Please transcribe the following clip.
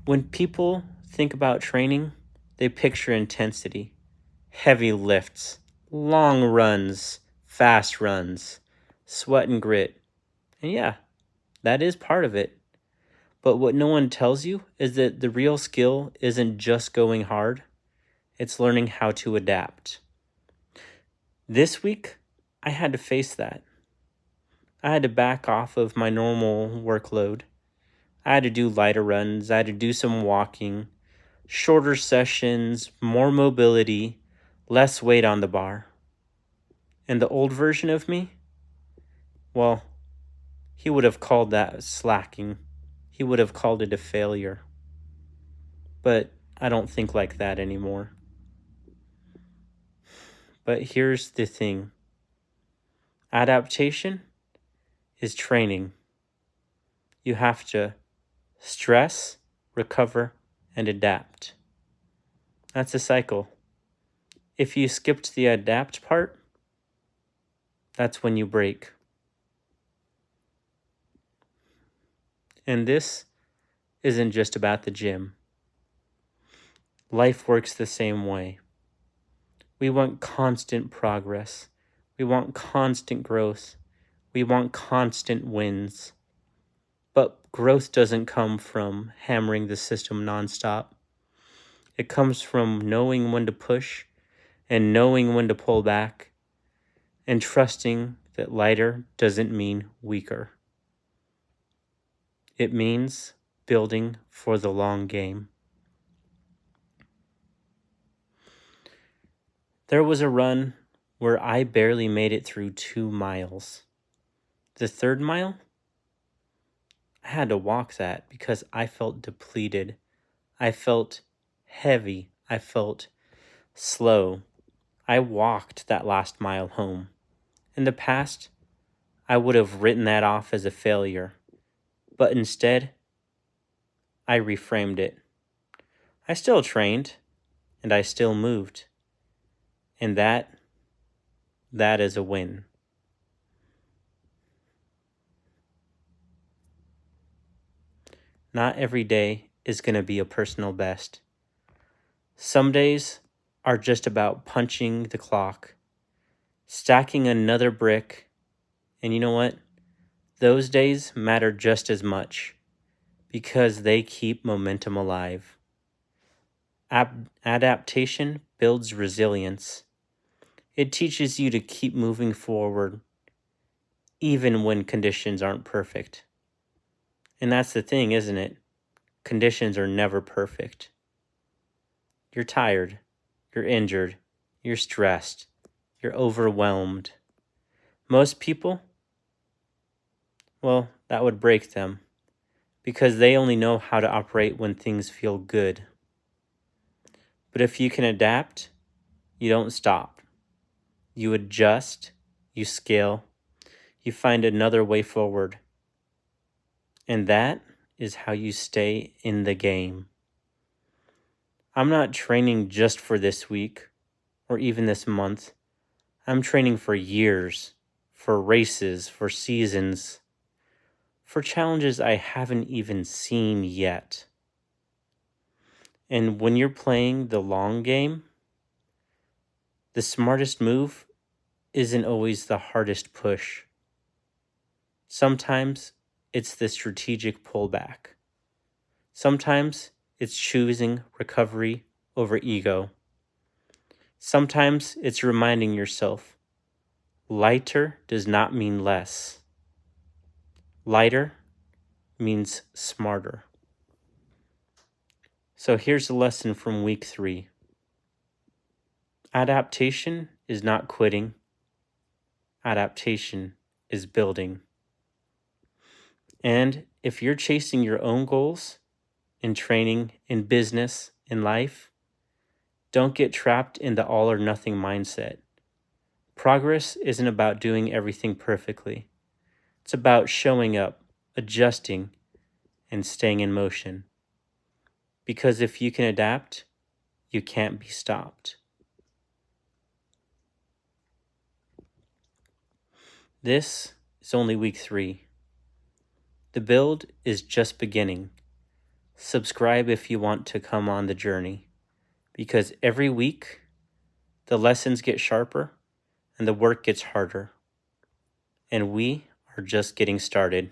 When people think about training, they picture intensity, heavy lifts, long runs, fast runs, sweat and grit. And yeah, that is part of it. But what no one tells you is that the real skill isn't just going hard, it's learning how to adapt. This week, I had to face that. I had to back off of my normal workload. I had to do lighter runs, I had to do some walking, shorter sessions, more mobility, less weight on the bar. And the old version of me, well, he would have called that slacking. He would have called it a failure. But I don't think like that anymore. But here's the thing. Adaptation is training. You have to stress, recover, and adapt. That's a cycle. If you skipped the adapt part, that's when you break. And this isn't just about the gym. Life works the same way. We want constant progress. We want constant growth. We want constant wins. But growth doesn't come from hammering the system nonstop. It comes from knowing when to push and knowing when to pull back and trusting that lighter doesn't mean weaker. It means building for the long game. There was a run where I barely made it through 2 miles. The third mile, I had to walk that because I felt depleted. I felt heavy. I felt slow. I walked that last mile home. In the past, I would have written that off as a failure. But instead, I reframed it. I still trained, and I still moved. And that is a win. Not every day is going to be a personal best. Some days are just about punching the clock, stacking another brick, and you know what? Those days matter just as much because they keep momentum alive. Adaptation builds resilience. It teaches you to keep moving forward even when conditions aren't perfect. And that's the thing, isn't it? Conditions are never perfect. You're tired. You're injured. You're stressed. You're overwhelmed. Most people, well, that would break them because they only know how to operate when things feel good. But if you can adapt, you don't stop. You adjust, you scale, you find another way forward. And that is how you stay in the game. I'm not training just for this week or even this month. I'm training for years, for races, for seasons, for challenges I haven't even seen yet. And when you're playing the long game, the smartest move isn't always the hardest push. Sometimes it's the strategic pullback. Sometimes it's choosing recovery over ego. Sometimes it's reminding yourself, lighter does not mean less. Lighter means smarter. So here's a lesson from week 3. Adaptation is not quitting. Adaptation is building. And if you're chasing your own goals in training, in business, in life, don't get trapped in the all or nothing mindset. Progress isn't about doing everything perfectly. It's about showing up, adjusting, and staying in motion. Because if you can adapt, you can't be stopped. This is only week 3. The build is just beginning. Subscribe if you want to come on the journey, because every week the lessons get sharper and the work gets harder, and we are just getting started.